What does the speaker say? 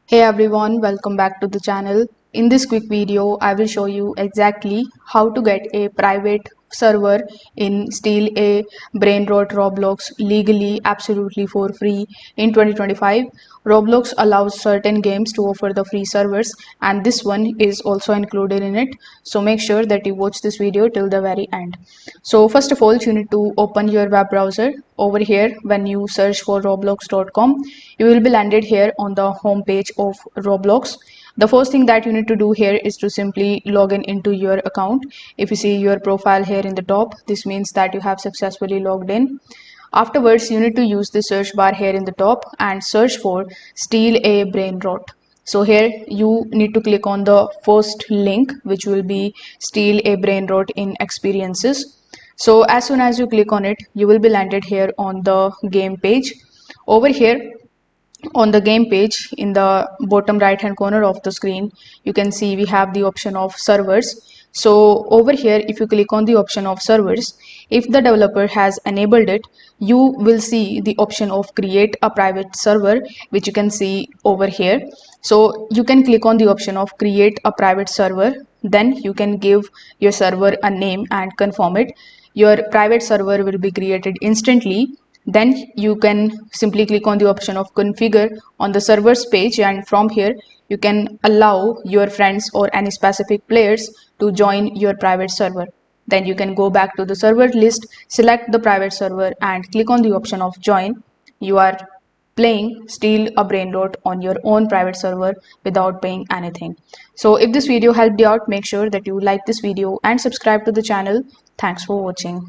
Hey everyone, welcome back to the channel. In this quick video, I will show you exactly how to get a private server in Steal A Brainrot Roblox legally, absolutely for free in 2025. Roblox allows certain games to offer the free servers, and this one is also included in it. So make sure that you watch this video till the very end. So first of all, you need to open your web browser. Over here, when you search for roblox.com, you will be landed here on the home page of Roblox. The first thing that you need to do here is to simply log in into your account. If you see your profile here in the top, this means that you have successfully logged in. Afterwards, you need to use the search bar here in the top and search for Steal A Brainrot. So here you need to click on the first link, which will be Steal A Brainrot in Experiences. So as soon as you click on it, you will be landed here on the game page. Over here, on the game page, in the bottom right hand corner of the screen, you can see we have the option of servers. So over here, if you click on the option of servers, if the developer has enabled it, you will see the option of create a private server, which you can see over here. So you can click on the option of create a private server, then you can give your server a name and confirm it. Your private server will be created instantly. Then you can simply click on the option of configure on the servers page, and from here you can allow your friends or any specific players to join your private server. Then you can go back to the server list, select the private server and click on the option of join. You are playing Steal a Brainrot on your own private server without paying anything. So if this video helped you out, make sure that you like this video and subscribe to the channel. Thanks for watching.